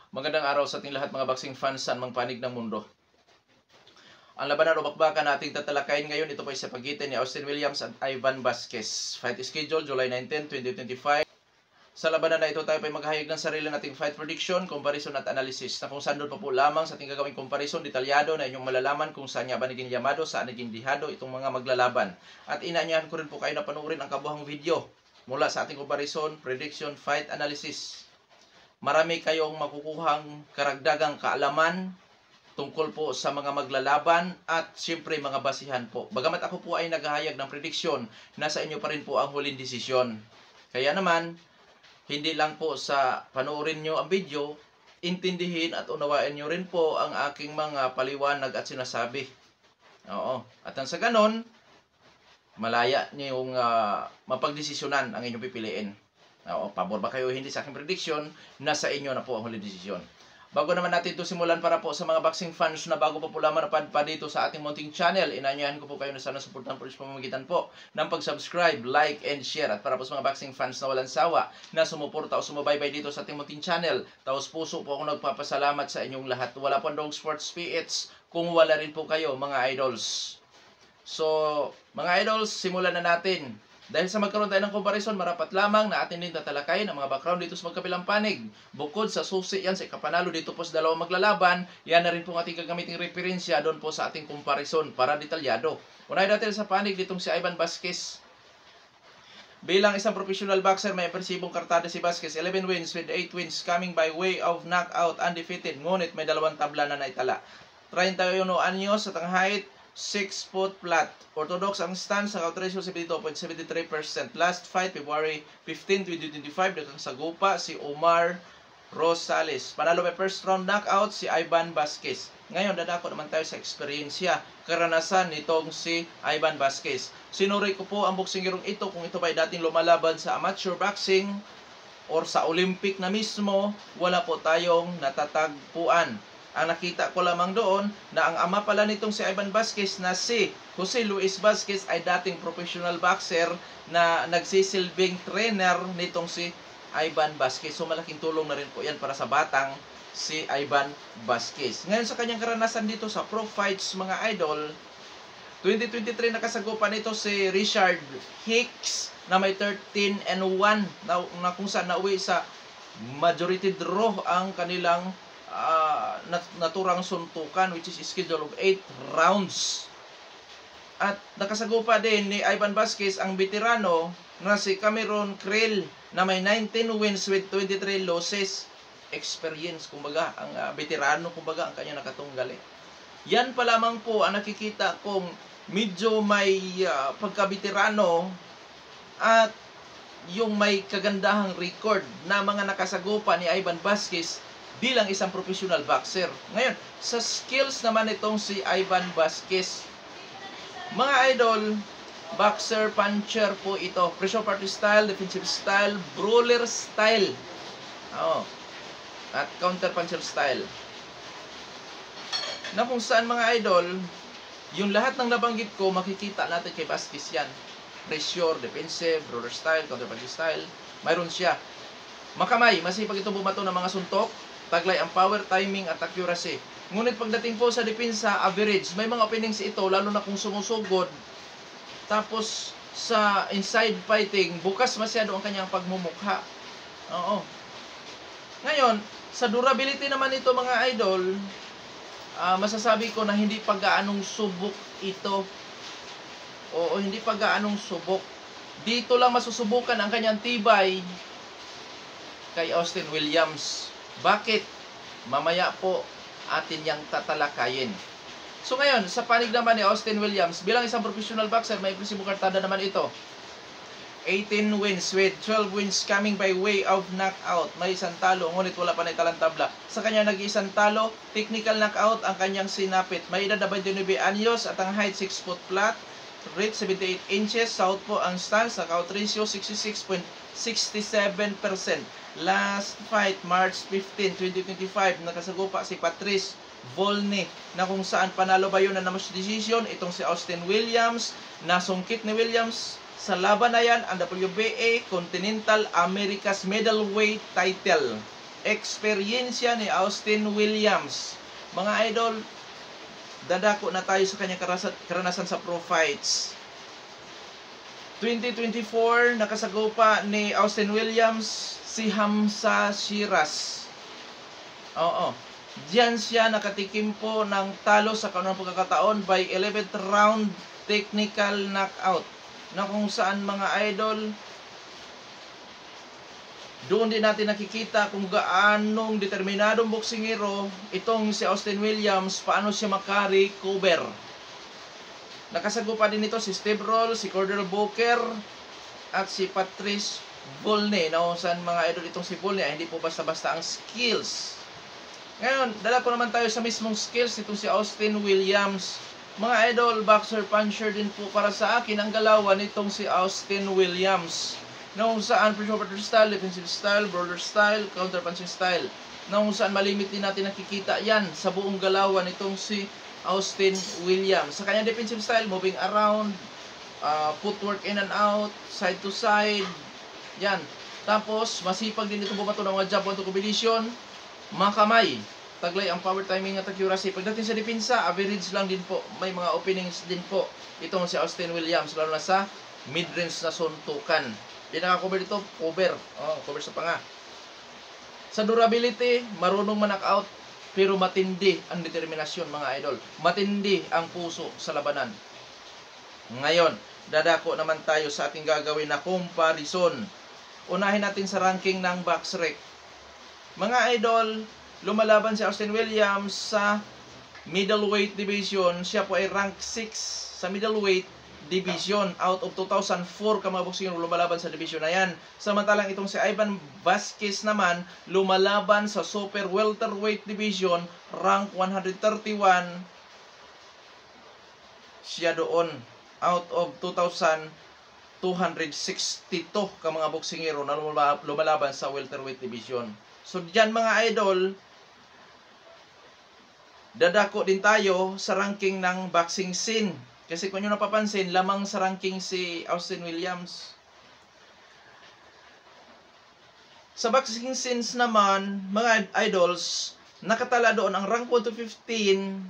Magandang araw sa ating lahat mga boxing fans saan mang panig ng mundo. Ang labanan o bakbakan na ating tatalakayin ngayon, ito po ay sa pagitan ni Austin Williams at Ivan Vasquez. Fight schedule July 19, 2025. Sa labanan na ito tayo ay maghahayag ng sarili nating fight prediction, comparison at analysis na kung saan doon pa po lamang sa ating gagawing comparison detalyado na inyong malalaman kung saan nga ba naging yamado, saan naging dihado itong mga maglalaban. At inaanyahan ko rin po kayo na panoorin ang kabuhang video mula sa ating comparison, prediction, fight analysis. Marami kayong makukuhang karagdagang kaalaman tungkol po sa mga maglalaban at siyempre mga basihan po. Bagamat ako po ay naghahayag ng prediksyon, nasa inyo pa rin po ang huling desisyon. Kaya naman, hindi lang po sa panoorin nyo ang video, intindihin at unawain nyo rin po ang aking mga paliwanag at sinasabi. Oo. At sa ganon, malaya nyo yung mapagdesisyonan ang inyong pipiliin. O, pabor ba kayo hindi sa aking prediction, nasa inyo na po ang huling desisyon. Bago naman natin ito simulan, para po sa mga boxing fans na bago pa po lamang napadpa dito sa ating munting channel, inanyahan ko po kayo na sana suportahan po sa pamamagitan po ng pag-subscribe, like, and share. At para po sa mga boxing fans na walang sawa na sumuporta o sumabaybay dito sa ating munting channel, taos puso po ako nagpapasalamat sa inyong lahat. Wala po Dog Sports PH kung wala rin po kayo mga idols. So, mga idols, simulan na natin. Dahil sa magkaroon tayo ng comparison, marapat lamang na atin din tatalakayin ang mga background dito sa magkabilang panig. Bukod sa susi yan sa ikapanalo dito po sa dalawang maglalaban, yan na rin po ating gagamiting referensya doon po sa ating comparison para detalyado. Unahin natin sa panig ditong si Ivan Vasquez. Bilang isang professional boxer, may impresibong kartada si Vasquez. 11 wins with 8 wins coming by way of knockout, undefeated. Ngunit may dalawang tabla na naitala. 31 anyos at ang height, 6 foot flat. Orthodox ang stance sa count ratio 72.73%. Last fight February 15, 2025, nagkasagupa si Omar Rosales. Panalo may first round knockout si Ivan Vasquez. Ngayon dadako naman tayo sa eksperyensya, karanasan nitong si Ivan Vasquez. Sinuri ko po ang boksingerong ito kung ito ba ay dating lumalaban sa amateur boxing or sa Olympic na mismo. Wala po tayong natatagpuan. Ang nakita ko lamang doon na ang ama pala nitong si Ivan Vasquez na si Jose Luis Vasquez ay dating professional boxer na nagsisilbing trainer nitong si Ivan Vasquez. So malaking tulong na rin po yan para sa batang si Ivan Vasquez. Ngayon sa kanyang karanasan dito sa pro fights mga idol, 2023 nakasagupan nito si Richard Hicks na may 13-1 na kung saan nauwi sa majority draw ang kanilang naturang suntukan, which is schedule of 8 rounds. At nakasagupa din ni Ivan Vasquez ang veterano na si Cameron Krill na may 19 wins with 23 losses. Experience, kumbaga, ang veterano, kumbaga, ang kanya nakatunggal eh. Yan pa lamang po ang nakikita kong medyo may pagka-veterano at yung may kagandahang record na mga nakasagupa ni Ivan Vasquez bilang isang professional boxer. Ngayon, sa skills naman itong si Ivan Vasquez, mga idol, boxer, puncher po ito. Pressure party style, defensive style, brawler style. At counter puncher style. Na kung saan mga idol, yung lahat ng nabanggit ko, makikita natin kay Vasquez yan. Pressure, defensive, brawler style, counter puncher style. Mayroon siya. Makamay, masipag itong bumato ng mga suntok. Taglay ang power, timing at accuracy. Ngunit pagdating po sa depensa, average. May mga openings ito, lalo na kung sumusugod. Tapos sa inside fighting, bukas masyado ang kanyang pagmumukha. Oo. Ngayon, sa durability naman ito mga idol, masasabi ko na hindi pa gaanong subok ito. Oo, hindi pa gaanong subok. Dito lang masusubukan ang kanyang tibay kay Austin Williams. Bakit? Mamaya po atin yang tatalakayin. So ngayon, sa panig naman ni Austin Williams, bilang isang professional boxer, may impresibong kartada naman ito. 18 wins with 12 wins coming by way of knockout. May isang talo, ngunit wala pa na italang tabla. Sa kanya nag-iisang talo, technical knockout ang kanyang sinapit. May edad na 29 anyos at ang height 6 foot flat. Reach 78 inches. Southpaw ang stance. Knockout ratio 66.67%. Last fight, March 15, 2025, nakasagupa si Patrice Volney na kung saan panalo ba yun na namas decision itong si Austin Williams. Nasungkit ni Williams sa laban na yan ang WBA Continental Americas Middleweight title. Eksperyensya ni Austin Williams. Mga idol, dadako na tayo sa kanyang karanasan sa pro fights. 2024, nakasagupa ni Austin Williams si Hamza Shiras. Oo. Diyan siya nakatikim po ng talo sa kanunang pagkakataon by 11th round technical knockout. Na kung saan mga idol, doon din natin nakikita kung gaanong determinadong boksingero itong si Austin Williams, paano siya maka-recover. Nakasagupa din ito si Steve Roll, si Cordell Booker, at si Patrice Volney. Na kung saan mga idol itong si Volney ay hindi po basta-basta ang skills. Ngayon, dala po naman tayo sa mismong skills itong si Austin Williams. Mga idol, boxer puncher din po para sa akin ang galawan nitong si Austin Williams. Na kung saan pre-shoulder style, defensive style, brawler style, counter punching style. Na kung saan malimit din natin nakikita yan sa buong galawan nitong si Austin Williams. Sa kanyang defensive style, moving around, footwork in and out, side to side. Yan. Tapos, masipag din ito bumato ng mga jab one to combination. Makamay. Taglay ang power timing at accuracy. Pagdating sa depensa, average lang din po. May mga openings din po itong si Austin Williams, lalo na sa mid-range na suntukan. Pinaka-cover dito, cover. Cover sa panga. Sa durability, marunong man-knockout, pero matindi ang determinasyon mga idol. Matindi ang puso sa labanan. Ngayon, dadako naman tayo sa ating gagawin na comparison. Unahin natin sa ranking ng BoxRec. Mga idol, lumalaban si Austin Williams sa middleweight division. Siya po ay rank 6 sa middleweight division out of 2004 ka mga boxing lumalaban sa division na yan. Samantalang itong si Ivan Vasquez naman lumalaban sa super welterweight division, rank 131 siya doon out of 2,262 ka mga boksingero na lumalaban sa welterweight division. So diyan mga idol, dadako din tayo sa ranking ng boxing scene. Kasi kung nyo napapansin, lamang sa ranking si Austin Williams. Sa boxing scenes naman, mga idols, nakatala doon ang rank 1 to 15.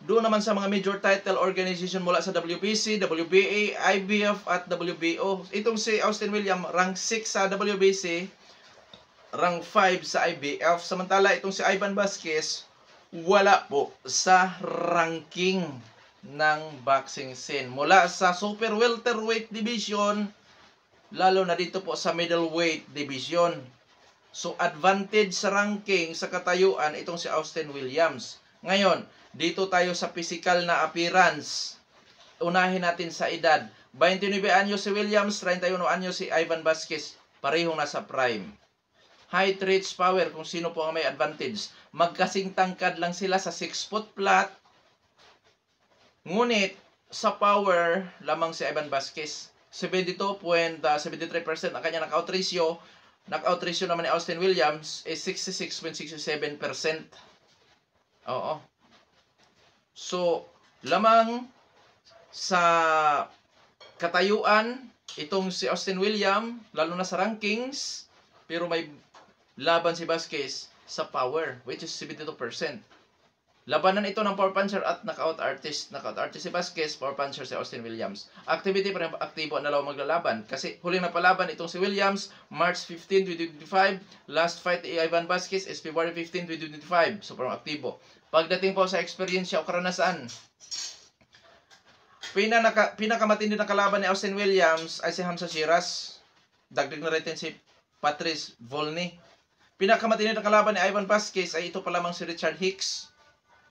Doon naman sa mga major title organization mula sa WBC, WBA, IBF at WBO. Itong si Austin Williams, rank 6 sa WBC, rank 5 sa IBF. Samantala itong si Ivan Vasquez, wala po sa ranking ng boxing scene. Mula sa super welterweight division, lalo na dito po sa middleweight division. So advantage sa ranking, sa katayuan, itong si Austin Williams. Ngayon, dito tayo sa physical na appearance. Unahin natin sa edad. 29 anyos si Williams, 31 anyos si Ivan Vasquez. Parehong nasa prime. Height, reach, power, kung sino po ang may advantage. Magkasing tangkad lang sila sa 6 foot flat. Ngunit, sa power, lamang si Ivan Vasquez. 72.73% ang kanya knockout ratio. Knockout ratio naman ni Austin Williams is 66.67%. Oo. So, lamang sa katayuan, itong si Austin Williams, lalo na sa rankings, pero may laban si Vasquez sa power, which is 72%. Labanan ito ng power puncher at knockout artist. Knockout artist si Vasquez, power puncher si Austin Williams. Activity, parang aktibo ang dalawa maglalaban. Kasi huling napalaban itong si Williams, March 15, 2025. Last fight Ivan Vasquez is February 15, 2025. So parang aktibo. Pagdating po sa experience o karanasan, pinakamatindi na kalaban ni Austin Williams ay si Hamza Shiras. Dagdag na rin si Patrice Volney. Pinakamatindi na kalaban ni Ivan Vasquez ay ito pa lamang si Richard Hicks.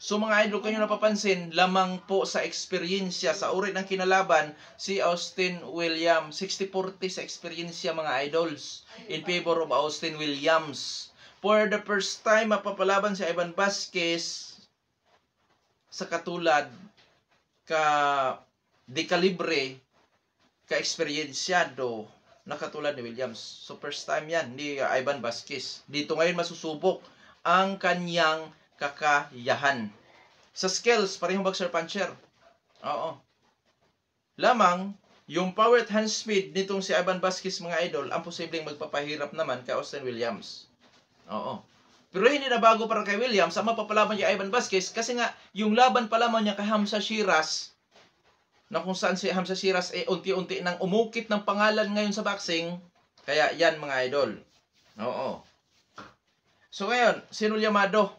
So mga idol, kayo napapansin, lamang po sa eksperyensya, sa uri ng kinalaban, si Austin Williams. 60-40 sa eksperyensya mga idols, in favor of Austin Williams. For the first time, mapapalaban si Ivan Vasquez sa katulad ka dekalibre, ka eksperyensyado na katulad ni Williams. So first time yan, ni Ivan Vasquez. Dito ngayon masusubok ang kanyang kakayahan. Sa skills, parehong boxer puncher. Oo. Lamang, yung power at hand speed nitong si Ivan Vasquez mga idol, ang posibleng magpapahirap naman kay Austin Williams. Oo. Pero hindi na bago para kay Williams. Ang mapapalaban niya Ivan Vasquez kasi nga yung laban pa lamang niya kay Hamza Shiras na kung saan si Hamza Shiras unti-unti nang umukit ng pangalan ngayon sa boxing. Kaya yan mga idol. Oo. So ngayon, sino Llamado?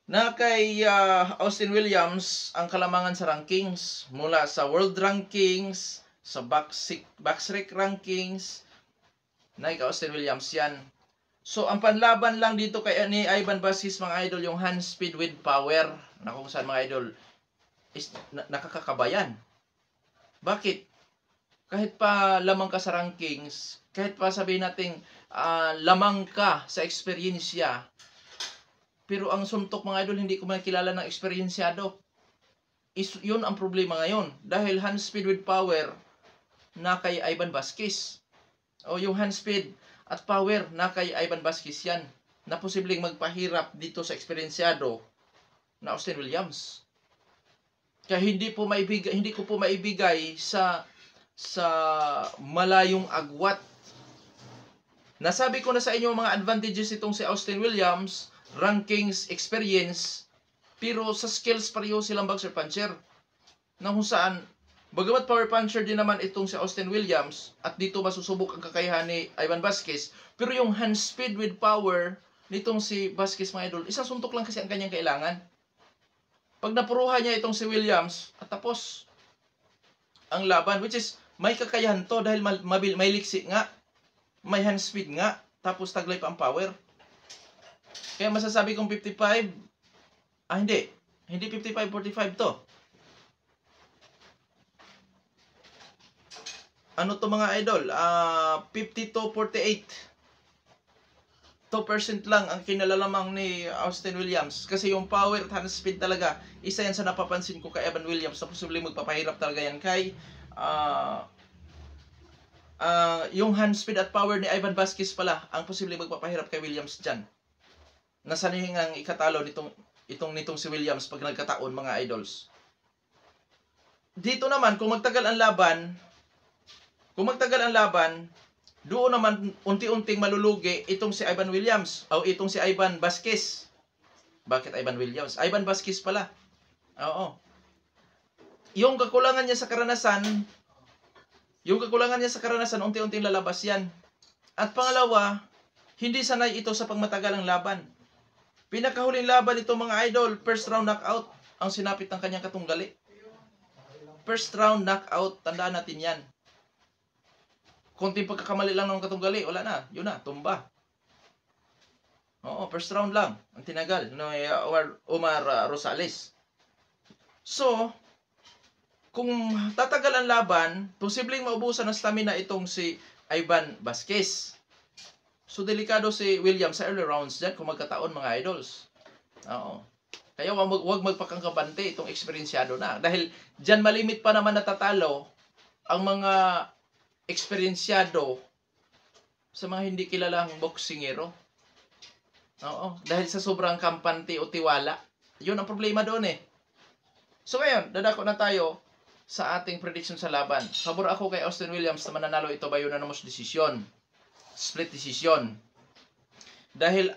Na kay Austin Williams ang kalamangan sa rankings mula sa world rankings, sa boxrec rankings, na kay Austin Williams yan. So ang panlaban lang dito kay ni Ivan Vasquez mga idol yung hand speed with power na kung saan mga idol is nakakakabayan. Bakit? Kahit pa lamang ka sa rankings, kahit pa sabihin natin lamang ka sa eksperyensya, pero ang suntok mga idol, hindi ko makilala ng eksperyensyado. Yun ang problema ngayon. Dahil hand speed with power na kay Ivan Vasquez. O yung hand speed at power na kay Ivan Vasquez yan. Na posibleng magpahirap dito sa eksperyensyado na Austin Williams. Kaya hindi ko po maibigay sa malayong agwat. Nasabi ko na sa inyo mga advantages itong si Austin Williams, rankings, experience, pero sa skills pareho silang boxer puncher. Na kung saan, bagamat power puncher din naman itong si Austin Williams, at dito masusubok ang kakayahan ni Ivan Vasquez, pero yung hand speed with power nitong si Vasquez mga idol, isang suntok lang kasi ang kanyang kailangan. Pag napuruhan niya itong si Williams, at tapos ang laban, which is may kakayahan to dahil may liksi nga, may hand speed nga, tapos taglay pa ang power. Kaya masasabi kong 55, hindi 55-45 to. Ano to mga idol? 52-48. 2% lang ang kinalalamang ni Austin Williams. Kasi yung power at hand speed talaga, isa yan sa napapansin ko kay Evan Williams na posibleng magpapahirap talaga yan kay yung hand speed at power ni Ivan Vasquez pala ang posibleng magpapahirap kay Williams dyan. Nasanihin ang ikatalo nitong si Williams pag nagkataon mga idols. Dito naman, kung magtagal ang laban, doon naman unti-unting malulugi itong si Ivan Williams o itong si Ivan Vasquez. Bakit Ivan Williams? Ivan Vasquez pala. Oo. Yung kakulangan niya sa karanasan, unti-unting lalabas yan. At pangalawa, hindi sanay ito sa pangmatagalang laban. Pinakahuling laban ito mga idol, first round knockout ang sinapit ng kanyang katunggali. First round knockout, tandaan natin yan. Konting pagkakamali lang ng katunggali, wala na, yun na, tumba. Oo, first round lang, ang tinagal, no, Omar Rosales. So, kung tatagal ang laban, posibleng maubusan ng stamina itong si Ivan Vasquez. So, delikado si Williams sa early rounds dyan kung magkataon mga idols. Oo. Kaya wag magpakangkabante itong eksperyensyado na. Dahil dyan malimit pa naman natatalo ang mga eksperyensyado sa mga hindi kilalang boksingero. Oo. Dahil sa sobrang kampante o tiwala. Yun ang problema doon eh. So ngayon, dadako na tayo sa ating prediction sa laban. Pabor ako kay Austin Williams na mananalo ito by unanimous decision. Split decision. Dahil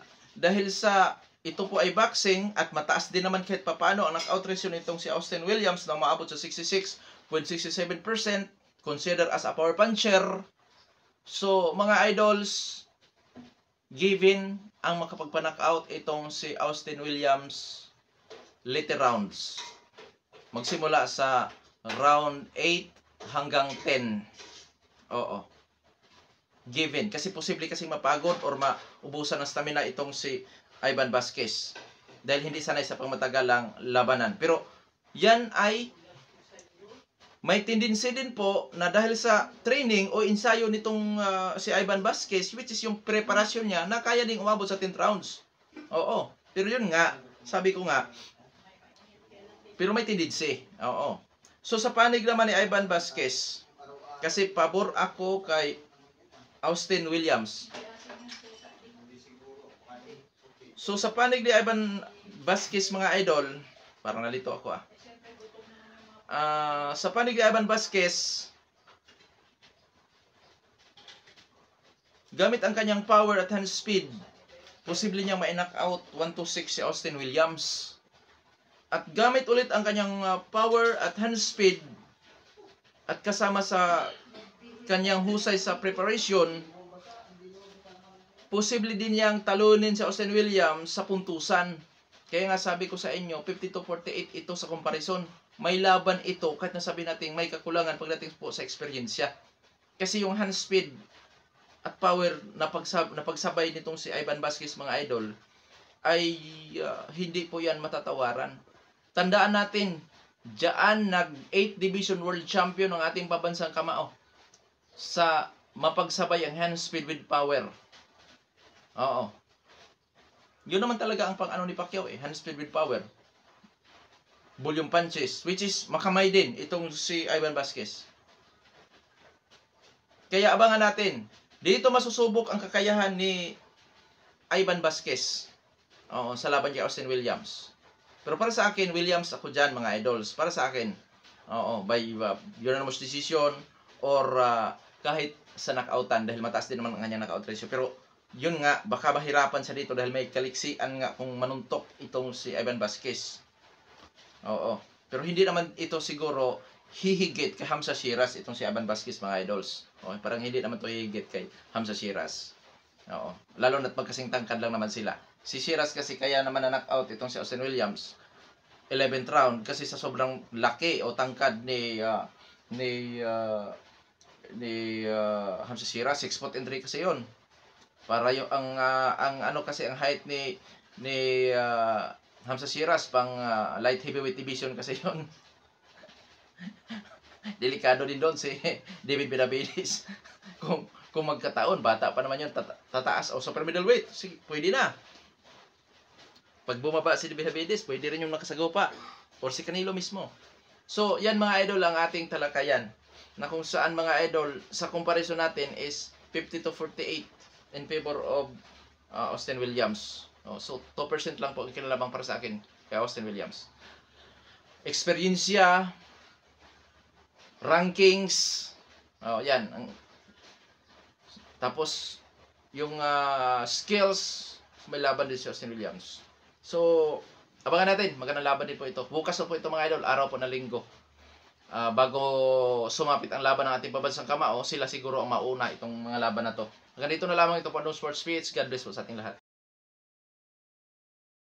sa ito po ay boxing at mataas din naman kahit papaano ang knockout ratio nitong si Austin Williams na maabot sa 66.67% considered as a power puncher. So mga idols, given ang makapagpa-knockout itong si Austin Williams later rounds. Magsimula sa round 8 hanggang 10. Oo. Given. Kasi posible kasing mapagod or maubusan ng stamina itong si Ivan Vasquez. Dahil hindi sanay sa pangmatagalang labanan. Pero yan ay may tendency din po na dahil sa training o ensayo nitong si Ivan Vasquez, which is yung preparasyon niya, na kaya ding umabot sa 10 rounds. Oo. Pero yun nga, sabi ko nga, pero may tendency. Oo. So sa panig naman ni Ivan Vasquez, kasi pabor ako kay Austin Williams. So sa panig ni Ivan Vasquez mga idol, parang nalito ako sa panig ni Ivan Vasquez, Gamit ang kanyang power at hand speed, posible niyang ma-knock out 1-6 si Austin Williams. At gamit ulit ang kanyang power at hand speed at kasama sa kanyang husay sa preparation, posible din niyang talunin si Austin Williams sa puntusan. Kaya nga sabi ko sa inyo, 50-48 ito sa comparison. May laban ito kahit nasabi natin may kakulangan pagdating po sa eksperyensya. Kasi yung hand speed at power na pagsabay nitong si Ivan Vasquez, mga idol, ay hindi po yan matatawaran. Tandaan natin, diyan nag-8 Division World Champion ng ating pabansang kamao sa mapagsabay ang hand speed with power. Oo. Yun naman talaga ang pang-ano ni Pacquiao hand speed with power. Volume punches, which is makamay din itong si Ivan Vasquez. Kaya abangan natin. Dito masusubok ang kakayahan ni Ivan Vasquez. Oo, sa laban kay Austin Williams. Pero para sa akin, Williams ako dyan, mga idols. Para sa akin, oo, by unanimous decision or kahit sa knockoutan dahil mataas din naman ang kanyang knockout ratio. Pero yun nga, baka mahirapan siya dito dahil may kaliksian nga kung manuntok itong si Ivan Vasquez. Oo. Pero hindi naman ito siguro hihigit kay Hamza Shiras itong si Ivan Vasquez, mga idols. Okay, parang hindi naman ito hihigit kay Hamza Shiras. Oo. Lalo na't magkasing tangkad lang naman sila. Si Shiras kasi kaya naman na-knockout itong si Austin Williams 11th round kasi sa sobrang laki o tangkad ni Hamza Shiras. 6'3" kasi yon. Para yung ang ano kasi ang height ni Hamza Shiras pang light heavyweight division kasi yon. Delikado din doon si David Benavides. kung magkataon, bata pa naman yun, tataas o super middleweight, sige, pwede na. Pag bumaba si Benavides, pwede rin yung nakasagupa or si Canelo mismo. So, yan mga idol ang ating talakayan na kung saan mga idol sa comparison natin is 50-48 in favor of Austin Williams. So, 2% lang po ang kinalabang para sa akin kay Austin Williams. Eksperyensya, rankings, yan. Tapos, yung skills, may laban din si Austin Williams. So, abangan natin. Magandang laban din po ito. Bukas na po ito mga idol, araw po na linggo. Bago sumapit ang laban ng ating pabansang kamao, sila siguro ang mauna itong mga laban na to. Hanggang dito na lamang ito po, Sports Speech. God bless po sa ating lahat.